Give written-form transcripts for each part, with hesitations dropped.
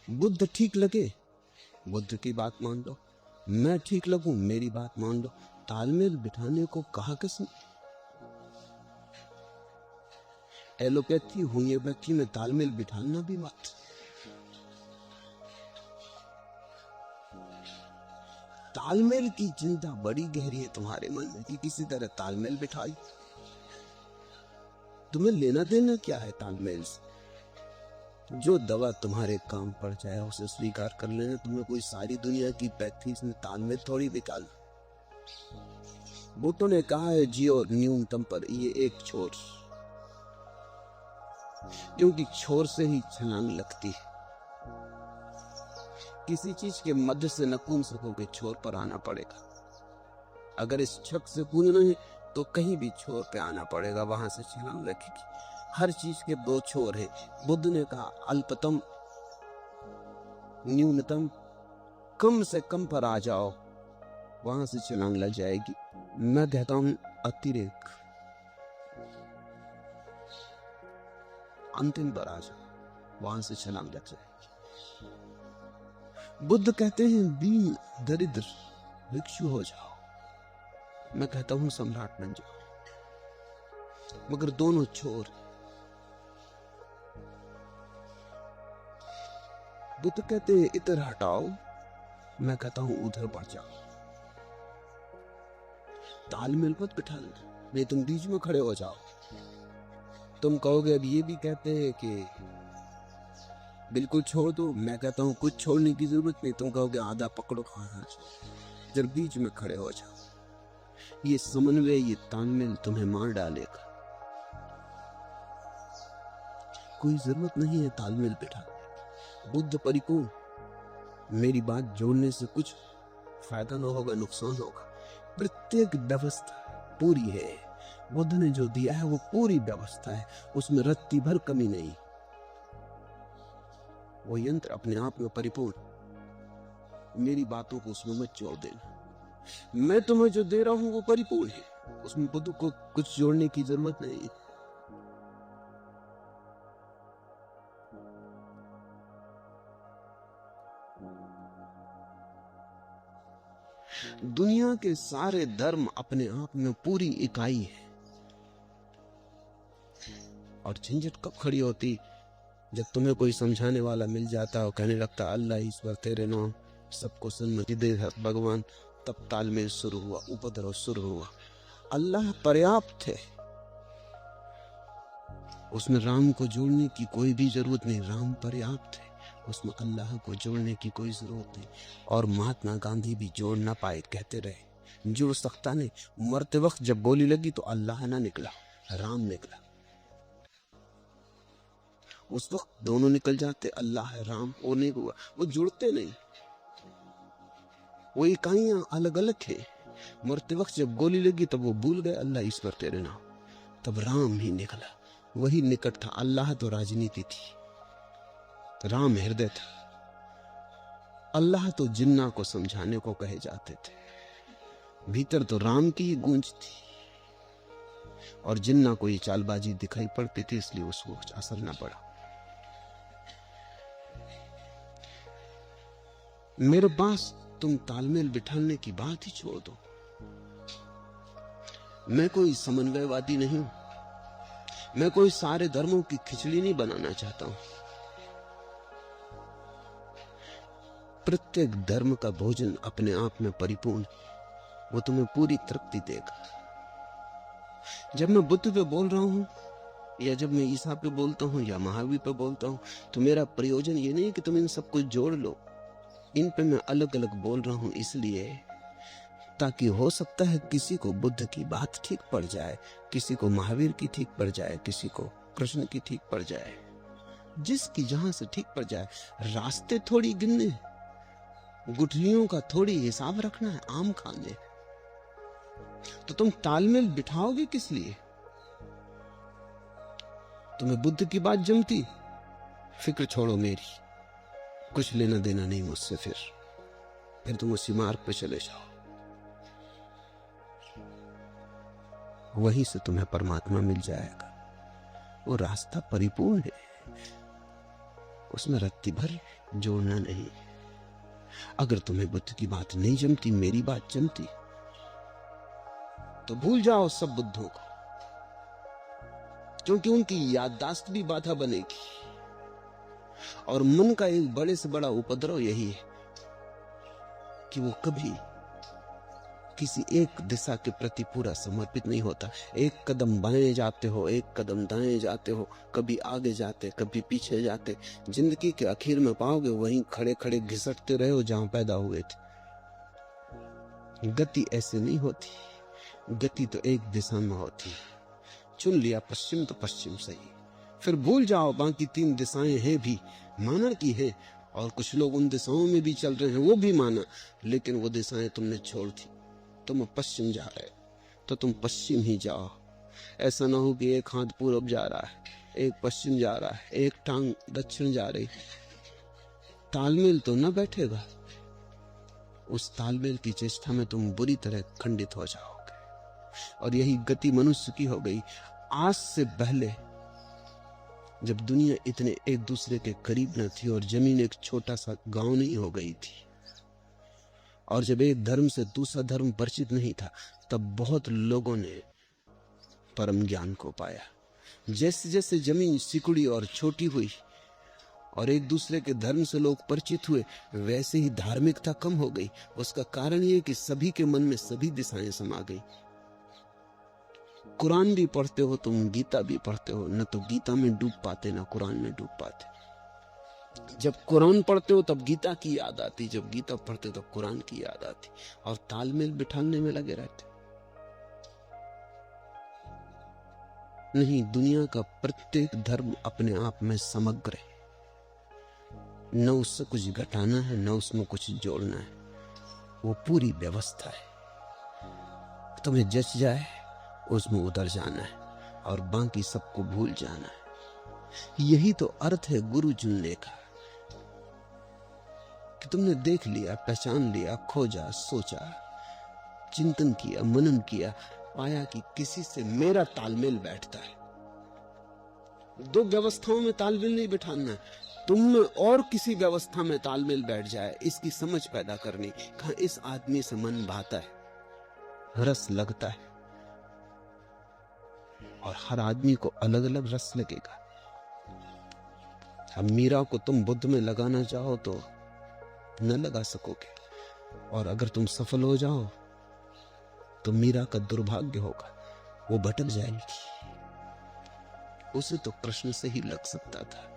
बुद्ध ठीक लगे, बुद्ध की बात मान लो, मैं ठीक लगूं, मेरी बात मान लो। तालमेल बिठाने को कहा किसने? एलोपैथी होम्योपैथी में तालमेल बिठाना भी मत। तालमेल की चिंता बड़ी गहरी है तुम्हारे मन में कि किसी तरह तालमेल बिठाई। तुम्हें लेना देना क्या है तालमेल से? जो दवा तुम्हारे काम पड़ जाए उसे स्वीकार कर लेना। तुम्हें कोई सारी दुनिया की पैथीज में तालमेल थोड़ी निकाल। बुद्ध ने कहा है जियो न्यूनतम पर, ये एक छोर, क्योंकि छोर से ही छलांग लगती है। किसी चीज के मध्य से न कूद सकोगे, छोर पर आना पड़ेगा। अगर इस छक से कूदना है तो कहीं भी छोर पे आना पड़ेगा, वहां से छलांग लगेगी। हर चीज के दो छोर है। बुद्ध ने कहा अल्पतम, न्यूनतम, कम से कम पर आ जाओ, वहां से छलांग लग जाएगी। मैं कहता हूं अतिरेक, अंतिम पर आ जाओ, वहां से छलांग लग जाएगी। बुद्ध कहते हैं दीन दरिद्र भिक्षु हो जाओ, मैं कहता हूं सम्राट बन जाओ। मगर दोनों छोर। बुद्ध कहते हैं इधर हटाओ, मैं कहता हूं उधर बढ़ जाओ। तालमेल मत बिठा लेना, नहीं तुम बीच में खड़े हो जाओ। तुम कहोगे अब ये भी कहते हैं कि बिल्कुल छोड़ दो, मैं कहता हूं कुछ छोड़ने की जरूरत नहीं। तुम कहोगे आधा पकड़ो, जब बीच में खड़े हो जाओ। ये समन्वय, ये तालमेल तुम्हें मार डालेगा। कोई जरूरत नहीं है तालमेल बिठाने। बुद्ध परिपूर्ण, मेरी बात जोड़ने से कुछ फायदा ना होगा, नुकसान होगा। प्रत्येक व्यवस्था पूरी है। बुद्ध ने जो दिया है वो पूरी व्यवस्था है, उसमें रत्ती भर कमी नहीं। वो यंत्र अपने आप में परिपूर्ण। मेरी बातों को उसमें मत जोड़ देना। मैं तुम्हें जो दे रहा हूं वो परिपूर्ण है, उसमें बुद्ध को कुछ जोड़ने की जरूरत नहीं। दुनिया के सारे धर्म अपने आप में पूरी इकाई है। और झंझट कब खड़ी होती? जब तुम्हें कोई समझाने वाला मिल जाता और कहने लगता अल्लाह ईश्वर तेरे नाम, सबको सन्मति दे भगवान, तब तालमेल शुरू हुआ, उपद्रव शुरू हुआ। अल्लाह पर्याप्त है, उसमें राम को जोड़ने की कोई भी जरूरत नहीं। राम पर्याप्त है, उसमें अल्लाह को जोड़ने की कोई जरूरत नहीं। और महात्मा गांधी भी जोड़ ना पाए, कहते रहे जुड़ सकता नहीं। मरते वक्त जब बोली लगी तो अल्लाह ना निकला, राम निकला। उस वक्त दोनों निकल जाते, अल्लाह है राम, वो नहीं हुआ। वो जुड़ते नहीं, वो इकाइयां अलग अलग है। मरते वक्त जब गोली लगी तब वो भूल गए अल्लाह ईश्वर तेरे नाम, तब राम ही निकला। वही निकट था। अल्लाह तो राजनीति थी, राम हृदय था। अल्लाह तो जिन्ना को समझाने को कहे जाते थे, भीतर तो राम की ही गूंज थी। और जिन्ना को ये चालबाजी दिखाई पड़ती थी, इसलिए उसको असर ना पड़ा। मेरे पास तुम तालमेल बिठाने की बात ही छोड़ दो। मैं कोई समन्वयवादी नहीं हूं, मैं कोई सारे धर्मों की खिचड़ी नहीं बनाना चाहता हूं। प्रत्येक धर्म का भोजन अपने आप में परिपूर्ण, वो तुम्हें पूरी तृप्ति देगा। जब मैं बुद्ध पे बोल रहा हूं, या जब मैं ईसा पे बोलता हूं, या महावीर पे बोलता हूं, तो मेरा प्रयोजन ये नहीं कि तुम इन सबको जोड़ लो। इन पे मैं अलग अलग बोल रहा हूं इसलिए ताकि हो सकता है किसी को बुद्ध की बात ठीक पड़ जाए, किसी को महावीर की ठीक पड़ जाए, किसी को कृष्ण की ठीक पड़ जाए, जिसकी जहां से ठीक पड़ जाए। रास्ते थोड़ी गिनने, गुठलियों का थोड़ी हिसाब रखना है, आम खाने। तो तुम तालमेल बिठाओगे किस लिए? तुम्हें बुद्ध की बात जमती, फिक्र छोड़ो मेरी, कुछ लेना देना नहीं मुझसे। फिर तुम उसी मार्ग पे चले जाओ, वहीं से तुम्हें परमात्मा मिल जाएगा। वो रास्ता परिपूर्ण है, उसमें रत्ती भर जोड़ना नहीं। अगर तुम्हें बुद्ध की बात नहीं जमती, मेरी बात जमती, तो भूल जाओ सब बुद्धों को, क्योंकि उनकी याददाश्त भी बाधा बनेगी। और मन का एक बड़े से बड़ा उपद्रव यही है कि वो कभी किसी एक दिशा के प्रति पूरा समर्पित नहीं होता। एक कदम बाएं जाते हो, एक कदम दाएं जाते हो, कभी आगे जाते, कभी पीछे जाते, जिंदगी के आखिर में पाओगे वहीं खड़े खड़े घिसटते रहे हो जहां पैदा हुए थे। गति ऐसे नहीं होती, गति तो एक दिशा में होती है। चुन लिया पश्चिम तो पश्चिम सही, फिर भूल जाओ बाकी 3 दिशाएं हैं भी, माना की है। और कुछ लोग उन दिशाओं में भी चल रहे हैं, वो भी माना, लेकिन वो दिशाएं तुमने छोड़ दी। तुम पश्चिम जा रहे तो तुम पश्चिम ही जाओ। ऐसा ना हो कि एक हाथ पूरब जा रहा है, एक पश्चिम जा रहा है, एक टांग दक्षिण जा रही। तालमेल तो न बैठेगा। उस तालमेल की चेष्टा में तुम बुरी तरह खंडित हो जाओगे। और यही गति मनुष्य की हो गई। आज से पहले जब दुनिया इतने एक दूसरे के करीब न थी और जमीन एक छोटा सा गांव नहीं हो गई थी, और जब एक धर्म से दूसरा धर्म परिचित नहीं था, तब बहुत लोगों ने परम ज्ञान को पाया। जैसे जैसे जमीन सिकुड़ी और छोटी हुई और एक दूसरे के धर्म से लोग परिचित हुए, वैसे ही धार्मिकता कम हो गई। उसका कारण ये कि सभी के मन में सभी दिशाएं समा गई। कुरान भी पढ़ते हो तुम, गीता भी पढ़ते हो, न तो गीता में डूब पाते न कुरान में डूब पाते। जब कुरान पढ़ते हो तब गीता की याद आती, जब गीता पढ़ते हो तब कुरान की याद आती, और तालमेल बिठाने में लगे रहते। नहीं, दुनिया का प्रत्येक धर्म अपने आप में समग्र है। न उससे कुछ घटाना है, न उसमें कुछ जोड़ना है। वो पूरी व्यवस्था है। तुम्हें जच जाए उसमें उतर जाना है और बाकी सबको भूल जाना है। यही तो अर्थ है गुरु चुनने का, कि तुमने देख लिया, पहचान लिया, खोजा, सोचा, चिंतन किया, मनन किया, पाया कि किसी से मेरा तालमेल बैठता है। 2 व्यवस्थाओं में तालमेल नहीं बिठाना है, तुम में और किसी व्यवस्था में तालमेल बैठ जाए, इसकी समझ पैदा करनी। कहा इस आदमी से मन भाता है, रस लगता है, और हर आदमी को अलग अलग रस लगेगा। अब मीरा को तुम बुद्ध में लगाना चाहो तो न लगा सकोगे, और अगर तुम सफल हो जाओ तो मीरा का दुर्भाग्य होगा, वो भटक जाएगी। उसे तो कृष्ण से ही लग सकता था।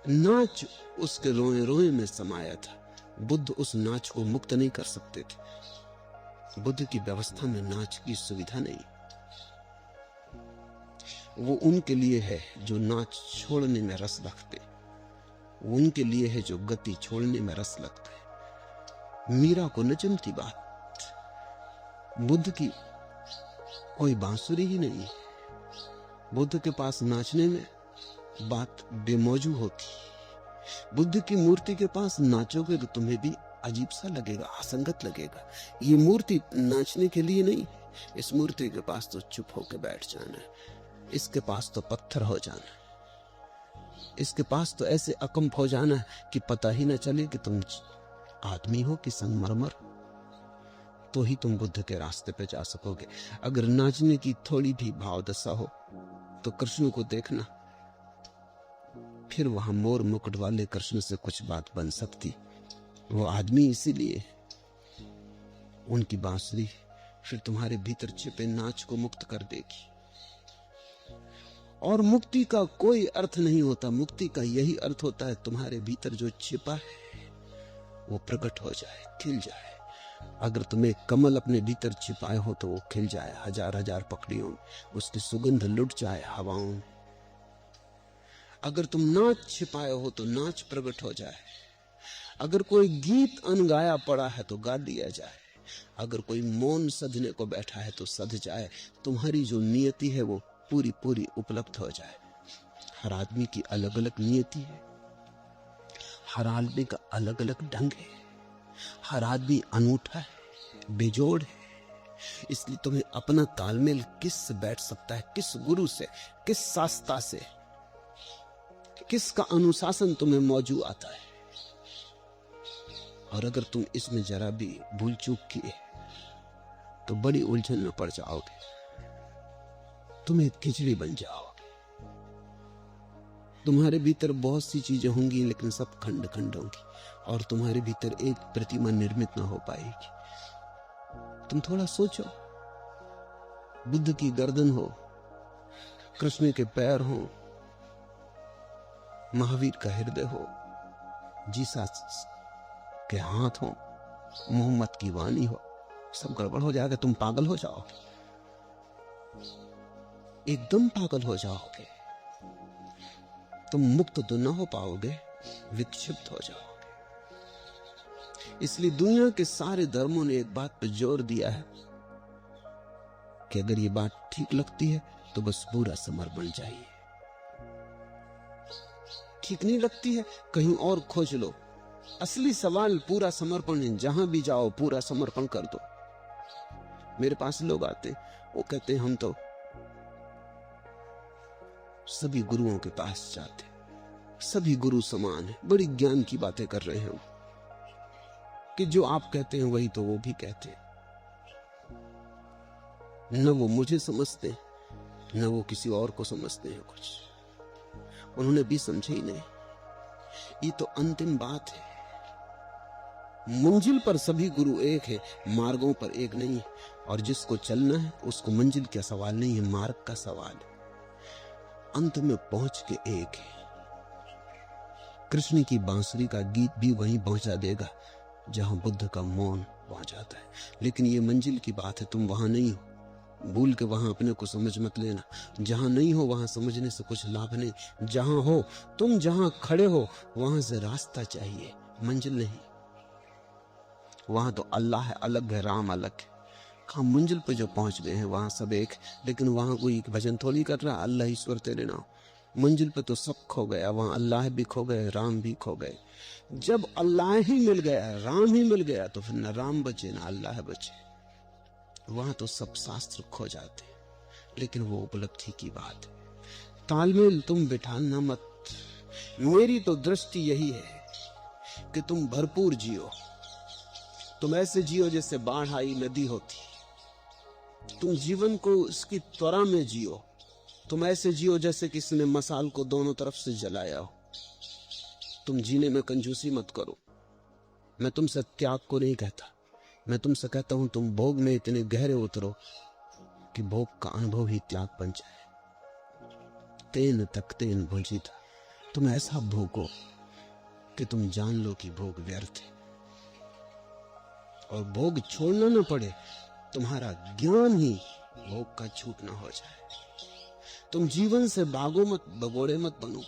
नाच उसके रोए रोए में समाया था। बुद्ध उस नाच को मुक्त नहीं कर सकते थे। बुद्ध की व्यवस्था में नाच की सुविधा नहीं। वो उनके लिए है जो नाच छोड़ने में रस रखते, वो उनके लिए है जो गति छोड़ने में रस लगता है। मीरा को न जमती बात। बुद्ध की कोई बांसुरी ही नहीं। बुद्ध के पास नाचने में बात बेमौजू होती। बुद्ध की मूर्ति के पास नाचोगे तो तुम्हें भी अजीब सा लगेगा, असंगत लगेगा। ये मूर्ति नाचने के लिए नहीं। इस मूर्ति के पास तो चुप होकर बैठ जाना है, इसके पास तो पत्थर हो जाना है, इसके पास तो ऐसे अकंप हो जाना है कि पता ही ना चले कि तुम आदमी हो कि संगमरमर। तो ही तुम बुद्ध के रास्ते पे जा सकोगे। अगर नाचने की थोड़ी भी भाव दशा हो तो कृष्ण को देखना, फिर वहां मोर मुकुट वाले कृष्ण से कुछ बात बन सकती। वो आदमी इसीलिए, उनकी बांसुरी फिर तुम्हारे भीतर छिपे नाच को मुक्त कर देगी। और मुक्ति का कोई अर्थ नहीं होता। मुक्ति का यही अर्थ होता है तुम्हारे भीतर जो छिपा है वो प्रकट हो जाए, खिल जाए। अगर तुम्हें कमल अपने भीतर छिपाए हो तो वो खिल जाए हजार हजार पकड़ियों, उसकी सुगंध लुट जाए हवाओं में। अगर तुम नाच छिपाए हो तो नाच प्रकट हो जाए। अगर कोई गीत अनगाया पड़ा है तो गा दिया जाए। अगर कोई मौन सधने को बैठा है तो सध जाए। तुम्हारी जो नियति है वो पूरी पूरी उपलब्ध हो जाए। हर आदमी की अलग अलग नियति है, हर आदमी का अलग अलग ढंग है, हर आदमी अनूठा है, बेजोड़ है। इसलिए तुम्हें अपना तालमेल किस से बैठ सकता है, किस गुरु से, किस शास्त्रा से, किसका अनुशासन तुम्हें मौजू आता है। और अगर तुम इसमें जरा भी भूल चूक किए तो बड़ी उलझन में पड़ जाओगे, तुम एक खिचड़ी बन जाओगे। तुम्हारे भीतर बहुत सी चीजें होंगी लेकिन सब खंड खंड होंगी, और तुम्हारे भीतर एक प्रतिमा निर्मित ना हो पाएगी। तुम थोड़ा सोचो, बुद्ध की गर्दन हो, कृष्ण के पैर हो, महावीर का हृदय हो, जीसस के हाथ हो, मोहम्मद की वाणी हो, सब गड़बड़ हो जाएगा। तुम पागल हो जाओगे, एकदम पागल हो जाओगे। तुम मुक्त तो ना हो पाओगे, विक्षिप्त हो जाओगे। इसलिए दुनिया के सारे धर्मों ने एक बात पर जोर दिया है कि अगर ये बात ठीक लगती है तो बस पूरा समर्पण चाहिए। ठीक नहीं लगती है कहीं और खोज लो। असली सवाल पूरा समर्पण है। जहां भी जाओ पूरा समर्पण कर दो। मेरे पास लोग आते, वो कहते हम तो सभी गुरुओं के पास जाते, सभी गुरु समान है, बड़ी ज्ञान की बातें कर रहे हैं कि जो आप कहते हैं वही तो वो भी कहते हैं। न वो मुझे समझते न वो किसी और को समझते हैं। कुछ उन्होंने भी समझे ही नहीं। ये तो अंतिम बात है। मंजिल पर सभी गुरु एक है, मार्गों पर एक नहीं है। और जिसको चलना है उसको मंजिल का सवाल नहीं है, मार्ग का सवाल है। अंत में पहुंच के एक है। कृष्ण की बांसुरी का गीत भी वहीं पहुंचा देगा जहां बुद्ध का मौन पहुंचाता है। लेकिन ये मंजिल की बात है, तुम वहां नहीं हो। भूल के वहां अपने को समझ मत लेना। जहां नहीं हो वहां समझने से कुछ लाभ नहीं। जहां हो, तुम जहां खड़े हो वहां से रास्ता चाहिए, मंजिल नहीं। वहां तो अल्लाह अलग है, राम अलग है। कहा मंजिल पे जो पहुंच गए हैं वहां सब एक, लेकिन वहां कोई भजन थोड़ी कर रहा अल्लाह ईश्वर तेरे नाम। मंजिल पे तो सब खो गया, वहां अल्लाह भी खो गए, राम भी खो गए। जब अल्लाह ही मिल गया, राम ही मिल गया, तो फिर न राम बचे न अल्लाह बचे। वहां तो सब शास्त्र खो जाते, लेकिन वो उपलब्धि की बात है। तालमेल तुम बिठाना मत। मेरी तो दृष्टि यही है कि तुम भरपूर जियो। तुम ऐसे जियो जैसे बाढ़ आई नदी होती। तुम जीवन को उसकी त्वरा में जियो। तुम ऐसे जियो जैसे किसी ने मसाल को दोनों तरफ से जलाया हो। तुम जीने में कंजूसी मत करो। मैं तुमसे त्याग को नहीं कहता, मैं तुमसे कहता हूं तुम भोग में इतने गहरे उतरो कि भोग का अनुभव ही त्याग बन जाए। तेन तक तेन भुंजिता। तुम ऐसा भोगो कि तुम जान लो कि भोग व्यर्थ है, और भोग छोड़ना ना पड़े। तुम्हारा ज्ञान ही भोग का छूटना हो जाए। तुम जीवन से भागो मत, भगोड़े मत बनो।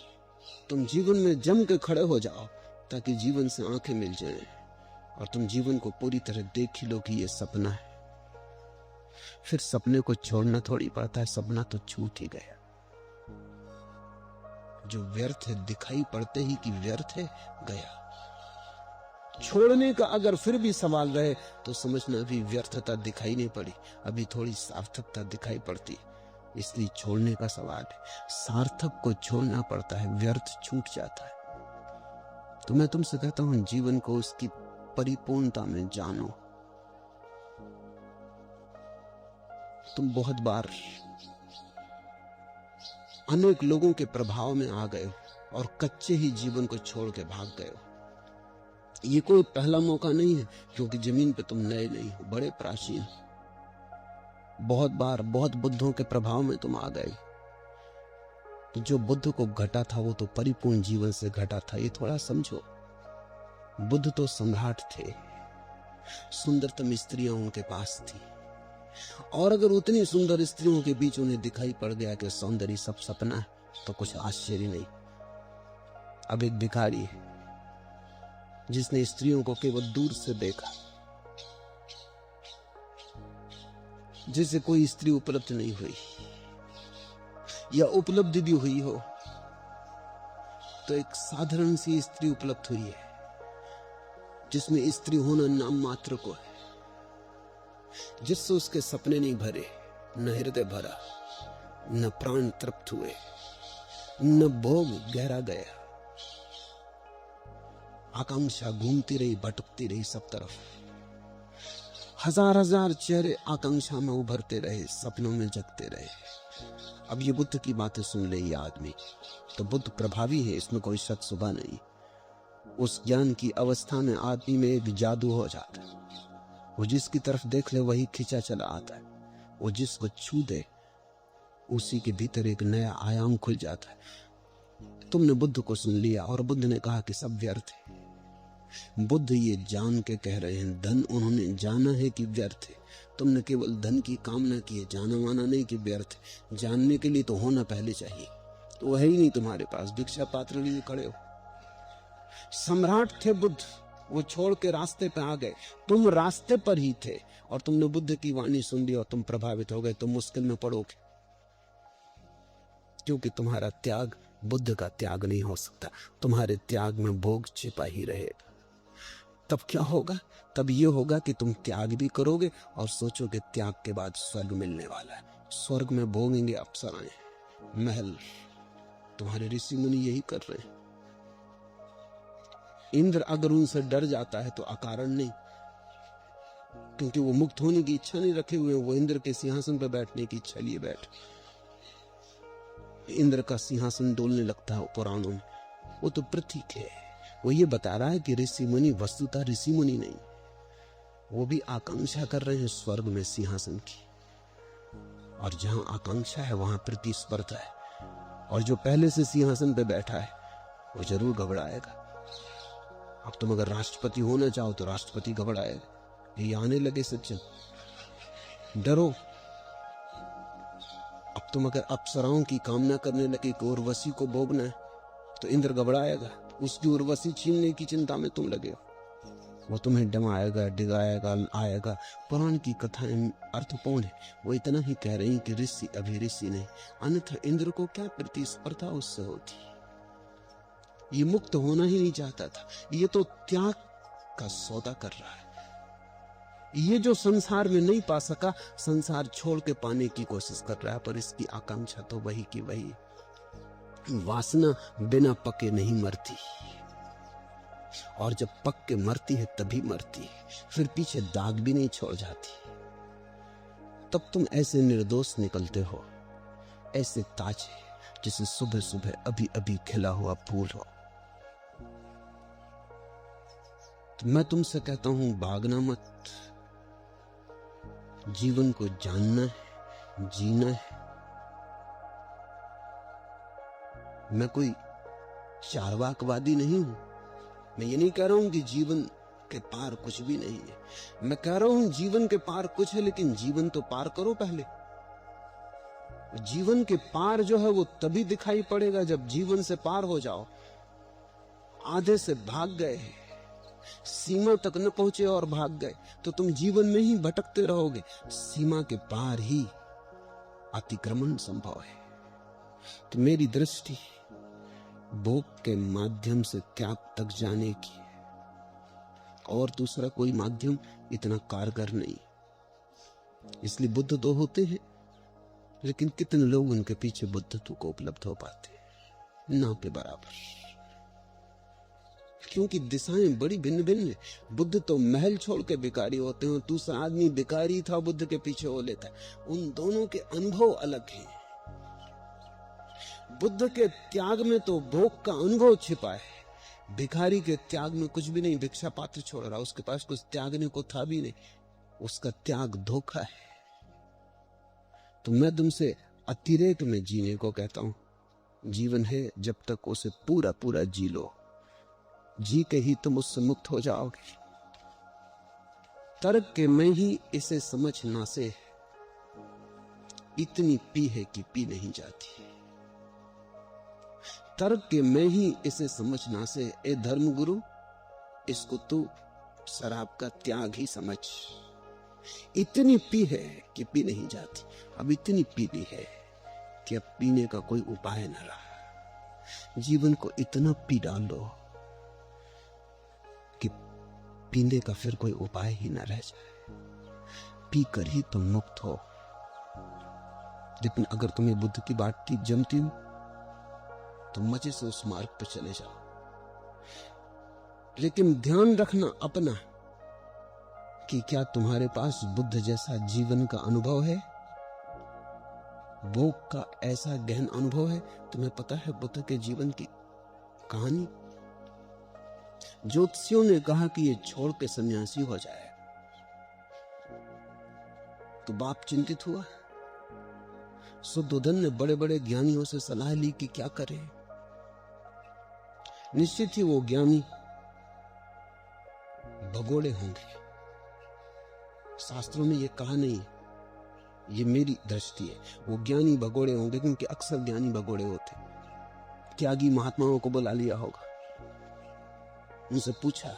तुम जीवन में जम के खड़े हो जाओ ताकि जीवन से आंखें मिल जाएं और तुम जीवन को पूरी तरह देख ही लो कि ये सपना है। फिर सपने को छोड़ना थोड़ी पड़ता है, सपना तो छूट ही गया। जो व्यर्थ है दिखाई पड़ते ही कि व्यर्थ है, गया। छोड़ने का अगर फिर भी सवाल रहे तो समझना अभी व्यर्थता दिखाई नहीं पड़ी, अभी थोड़ी सार्थकता दिखाई पड़ती। इसलिए छोड़ने का सवाल है। सार्थक को छोड़ना पड़ता है, व्यर्थ छूट जाता है। तो मैं तुमसे कहता हूं जीवन को उसकी परिपूर्णता में जानो। तुम बहुत बार अनेक लोगों के प्रभाव में आ गए हो और कच्चे ही जीवन को छोड़ के भाग गए हो। ये कोई पहला मौका नहीं है, क्योंकि जमीन पे तुम नए नहीं हो, बड़े प्राचीन। बहुत बार बहुत बुद्धों के प्रभाव में तुम आ गए। जो बुद्ध को घटा था वो तो परिपूर्ण जीवन से घटा था, ये थोड़ा समझो। बुद्ध तो सम्राट थे, सुंदरतम स्त्रियां उनके पास थी, और अगर उतनी सुंदर स्त्रियों के बीच उन्हें दिखाई पड़ गया कि सौंदर्य सब सपना है तो कुछ आश्चर्य नहीं। अब एक भिखारी है जिसने स्त्रियों को केवल दूर से देखा, जिसे कोई स्त्री उपलब्ध नहीं हुई, या उपलब्ध भी हुई हो तो एक साधारण सी स्त्री उपलब्ध हुई है जिसमें स्त्री होना नाम मात्र को है, जिससे उसके सपने नहीं भरे, न हृदय भरा, न प्राण तृप्त हुए, न भोग गहरा गया, आकांक्षा घूमती रही, भटकती रही सब तरफ। हजार हजार चेहरे आकांक्षा में उभरते रहे, सपनों में जगते रहे। अब ये बुद्ध की बातें सुन ले ये आदमी, तो बुद्ध प्रभावी है, इसमें कोई शक शुबा नहीं। उस ज्ञान की अवस्था में आदमी में एक जादू हो जाता है। वो जिसकी तरफ देख ले वही खींचा चला आता है, वो जिसको छू दे उसी के भीतर एक नया आयाम खुल जाता है। तुमने बुद्ध को सुन लिया और बुद्ध ने कहा कि सब व्यर्थ है। बुद्ध ये जान के कह रहे हैं, धन उन्होंने जाना है कि व्यर्थ है। तुमने केवल धन की कामना की है, जाना माना नहीं कि व्यर्थ है। जानने के लिए तो होना पहले चाहिए, तो वह ही नहीं तुम्हारे पास, भिक्षा पात्र लिए खड़े हो। सम्राट थे बुद्ध, वो छोड़ के रास्ते पे आ गए, तुम रास्ते पर ही थे और तुमने बुद्ध की वाणी सुन ली और तुम प्रभावित हो गए। तुम मुश्किल में पड़ोगे, क्योंकि तुम्हारा त्याग बुद्ध का त्याग नहीं हो सकता। तुम्हारे त्याग में भोग छिपा ही रहेगा। तब क्या होगा? तब ये होगा कि तुम त्याग भी करोगे और सोचोगे त्याग के बाद स्वर्ग मिलने वाला है। स्वर्ग में भोगेंगे अप्सराएं, महल। तुम्हारे ऋषि मुनि यही कर रहे हैं। इंद्र अगर उनसे डर जाता है तो अकारण नहीं, क्योंकि वो मुक्त होने की इच्छा नहीं रखे हुए। वो इंद्र के सिंहासन पर बैठने की इच्छा लिए बैठ। इंद्र का सिंहासन डोलने लगता है पुराणों में, वो तो प्रतीक है। वो ये बता रहा है कि ऋषि मुनि वस्तुतः ऋषि मुनि नहीं, वो भी आकांक्षा कर रहे हैं स्वर्ग में सिंहासन की। और जहां आकांक्षा है वहां प्रतिस्पर्धा है, और जो पहले से सिंहासन पे बैठा है वो जरूर घबराएगा। अब तुम अगर राष्ट्रपति होना चाहो तो राष्ट्रपति घबराएगा। ये आने लगे सज्जन, डरो। अब तुम अगर अप्सराओं की कामना करने लगे कि उर्वशी को भोगना है तो इंद्र घबराएगा। उसकी उर्वशी छीनने की चिंता में तुम लगे हो। वो तुम्हें डमाएगा, डिगाएगा, आएगा। पुराण की कथाएं अर्थपूर्ण है। वो इतना ही कह रही कि ऋषि अभी ऋषि नहीं, अन्यथा इंद्र को क्या प्रतिस्पर्धा उससे होती। ये मुक्त होना ही नहीं चाहता था, ये तो त्याग का सौदा कर रहा है। ये जो संसार में नहीं पा सका, संसार छोड़ के पाने की कोशिश कर रहा है, पर इसकी आकांक्षा तो वही की वही। वासना बिना पके नहीं मरती, और जब पक के मरती है तभी मरती है, फिर पीछे दाग भी नहीं छोड़ जाती। तब तुम ऐसे निर्दोष निकलते हो, ऐसे ताजे जैसे सुबह सुबह अभी अभी खिला हुआ फूल हो। तो मैं तुमसे कहता हूं, भागना मत। जीवन को जानना है, जीना है। मैं कोई चार्वाकवादी नहीं हूं। मैं ये नहीं कह रहा हूं कि जीवन के पार कुछ भी नहीं है। मैं कह रहा हूं जीवन के पार कुछ है, लेकिन जीवन तो पार करो पहले। जीवन के पार जो है वो तभी दिखाई पड़ेगा जब जीवन से पार हो जाओ। आधे से भाग गए, सीमा तक न पहुंचे और भाग गए, तो तुम जीवन में ही भटकते रहोगे। सीमा के पार ही अतिक्रमण संभव है। तो मेरी दृष्टि भोग के माध्यम से त्याग तक जाने की, और दूसरा कोई माध्यम इतना कारगर नहीं। इसलिए बुद्ध तो होते हैं, लेकिन कितने लोग उनके पीछे बुद्धत्व को उपलब्ध हो पाते हैं? ना के बराबर, क्योंकि दिशाएं बड़ी भिन्न भिन्न है। बुद्ध तो महल छोड़ के भिखारी होते हैं, दूसरा आदमी भिखारी था बुद्ध के पीछे हो लेता है। उन दोनों के अनुभव अलग हैं। बुद्ध के त्याग में तो भोग का अनुभव छिपा है, भिखारी के त्याग में कुछ भी नहीं। भिक्षा पात्र छोड़ रहा, उसके पास कुछ त्यागने को था भी नहीं, उसका त्याग धोखा है। तो मैं तुमसे अतिरेक में जीने को कहता हूं। जीवन है जब तक उसे पूरा पूरा जी लो, जी के ही तुम उससे मुक्त हो जाओगे। तर्क के मैं ही इसे समझ ना से, इतनी पी है कि पी नहीं जाती। तर्क के मैं ही इसे समझ ना से, ए धर्मगुरु इसको तू शराब का त्याग ही समझ। इतनी पी है कि पी नहीं जाती। अब इतनी पी ली है कि अब पीने का कोई उपाय न रहा। जीवन को इतना पी डालो कि पीने का फिर कोई उपाय ही न रह जाए। पी कर ही तुम मुक्त हो। लेकिन अगर तुम्हें बुद्ध की बात ठीक जमती हो तो मजे से उस मार्ग पर चले जाओ। लेकिन ध्यान रखना अपना कि क्या तुम्हारे पास बुद्ध जैसा जीवन का अनुभव है, भोग का ऐसा गहन अनुभव है। तुम्हें पता है बुद्ध के जीवन की कहानी? ज्योतिषियों ने कहा कि ये छोड़ के सन्यासी हो जाए, तो बाप चिंतित हुआ। शुद्धोधन ने बड़े बड़े ज्ञानियों से सलाह ली कि क्या करे। निश्चित ही वो ज्ञानी भगोड़े होंगे। शास्त्रों में ये कहा नहीं, ये मेरी दृष्टि है, वो ज्ञानी भगोड़े होंगे, क्योंकि अक्सर ज्ञानी भगोड़े होते। त्यागी महात्माओं को बुला लिया होगा, उनसे पूछा,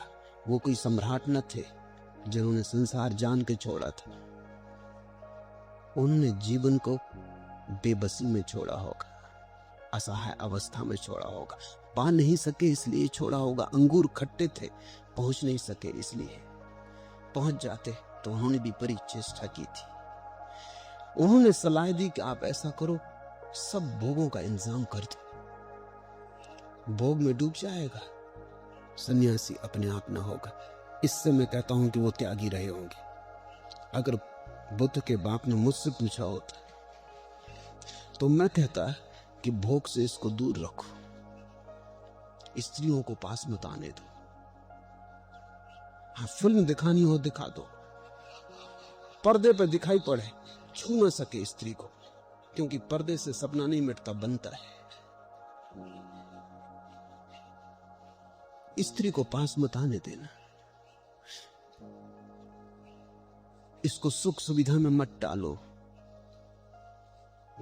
वो कोई सम्राट न थे जिन्होंने संसार जान के छोड़ा था, उन्होंने जीवन को बेबसी में छोड़ा होगा, असहाय अवस्था में छोड़ा होगा, पा नहीं सके इसलिए छोड़ा होगा। अंगूर खट्टे थे, पहुंच नहीं सके इसलिए, पहुंच जाते तो उन्होंने भी बड़ी चेष्टा की थी। उन्होंने सलाह दी कि आप ऐसा करो, सब भोगों का इंतजाम कर दो, भोग में डूब जाएगा, सन्यासी अपने आप ना होगा। इससे मैं कहता हूं कि वो त्यागी रहे होंगे। अगर बुद्ध के बाप ने मुझसे पूछा होता तो मैं कहता कि भोग से इसको दूर रखो, स्त्रियों को पास मत आने दो। हाँ, फिल्म दिखानी हो दिखा दो, पर्दे पर दिखाई पड़े, छू ना सके स्त्री को, क्योंकि पर्दे से सपना नहीं मिटता, बनता है। स्त्री को पास मत आने देना, इसको सुख सुविधा में मत डालो,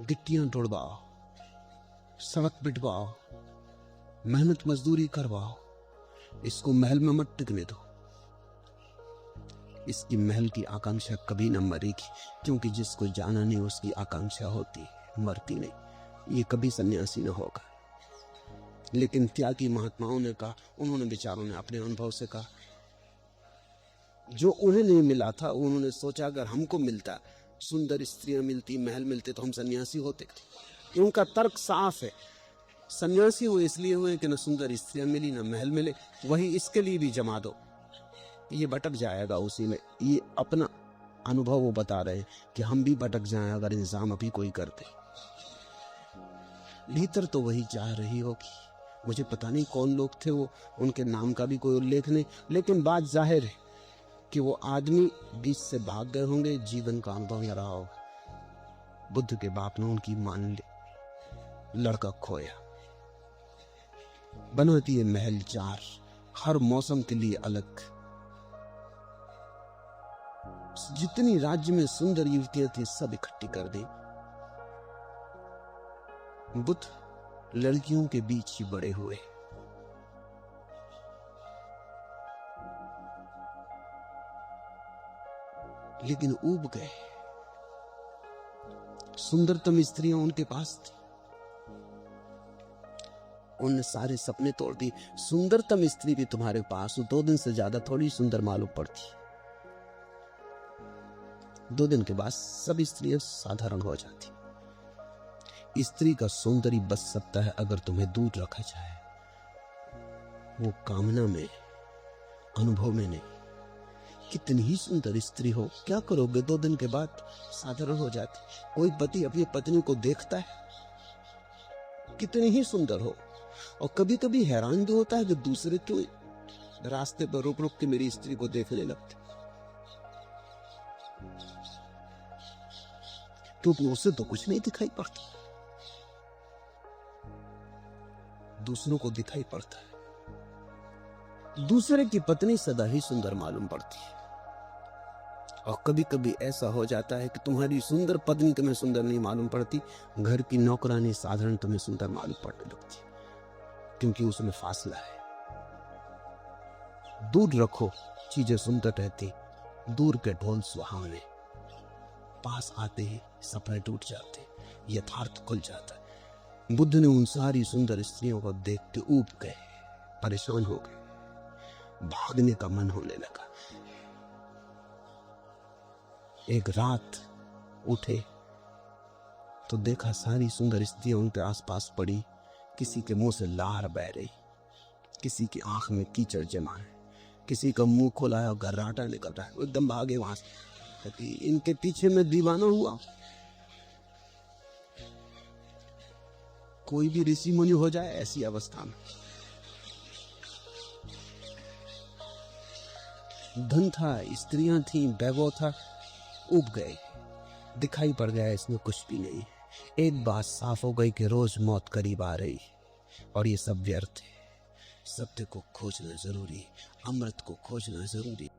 गिट्टियां तोड़वाओ, सड़क पिटवाओ, मेहनत मजदूरी करवाओ, इसको महल में मत टिकने दो। इसकी महल की आकांक्षा कभी न मरेगी, क्योंकि जिसको जाना नहीं उसकी आकांक्षा होती, मरती नहीं। ये कभी सन्यासी न होगा। लेकिन त्यागी महात्माओं ने कहा, उन्होंने विचारों ने अपने अनुभव से कहा, जो उन्हें नहीं मिला था उन्होंने सोचा अगर हमको मिलता, सुंदर स्त्रियां मिलती, महल मिलते, तो हम सन्यासी होते। उनका तर्क साफ है, सन्यासी हुए इसलिए हुए कि न सुंदर स्त्रियां मिली न महल मिले, वही इसके लिए भी जमा दो, ये भटक जाएगा उसी में। ये अपना अनुभव वो बता रहे हैं कि हम भी भटक जाएं अगर इंतजाम अभी कोई करते। भीतर तो वही चाह रही होगी, मुझे पता नहीं कौन लोग थे वो, उनके नाम का भी कोई उल्लेख नहीं, लेकिन बात जाहिर है कि वो आदमी बीच से भाग गए होंगे, जीवन का अनुभव रहा होगा। बुद्ध के बाप ने उनकी मान ली, लड़का खोया। बनाती है महल चार, हर मौसम के लिए अलग। जितनी राज्य में सुंदर युवतियां थी सब इकट्ठी कर दी। बुद्ध लड़कियों के बीच ही बड़े हुए। लेकिन ऊब गए, सुंदरतम स्त्रियां उनके पास थी, उनने सारे सपने तोड़ दिए। सुंदरतम स्त्री भी तुम्हारे पास 2 दिन से ज्यादा थोड़ी सुंदर मालूम पड़ती, 2 दिन के बाद सब स्त्रियां साधारण हो जाती। स्त्री का सौंदर्य बच सकता है अगर तुम्हें दूर रखा जाए, वो कामना में, अनुभव में नहीं। कितनी ही सुंदर स्त्री हो, क्या करोगे, 2 दिन के बाद साधारण हो जाती। कोई पति अपनी पत्नी को देखता है, कितनी ही सुंदर हो, और कभी कभी हैरान भी होता है कि दूसरे क्यों रास्ते पर रुक रुक के मेरी स्त्री को देखने लगते, क्योंकि उसे तो कुछ नहीं दिखाई पड़ता, दूसरों को दिखाई पड़ता है। दूसरे की पत्नी सदा ही सुंदर मालूम पड़ती है, और कभी कभी ऐसा हो जाता है कि तुम्हारी सुंदर पत्नी तुम्हें सुंदर नहीं मालूम पड़ती, घर की नौकरानी साधारण तुम्हें सुंदर मालूम पड़ने लगती, क्योंकि उसमें फासला है। दूर रखो, चीजें सुंदर रहती, दूर के ढोल सुहावने, पास आते ही सपने टूट जाते, यथार्थ खुल जाता है। बुद्ध ने उन सारी सुंदर स्त्रियों को देख के ऊब गए, परेशान हो गए, भागने का मन होने लगा। एक रात उठे तो देखा सारी सुंदर स्त्रियां उनके आसपास पड़ी, किसी के मुंह से लार बह रही, किसी की आंख में कीचड़ जमा है, किसी का मुंह खोला है और गर्राटा निकल रहा है, वो एकदम भागे वहां से। कहती इनके पीछे मैं दीवाना हुआ। कोई भी ऋषि मुनि हो जाए ऐसी अवस्था में। धन था, स्त्रियां थीं, वैभव था, उब गए, दिखाई पड़ गया इसमें कुछ भी नहीं। एक बात साफ हो गई कि रोज मौत करीब आ रही और ये सब व्यर्थ है। सत्य को खोजना जरूरी, अमृत को खोजना जरूरी।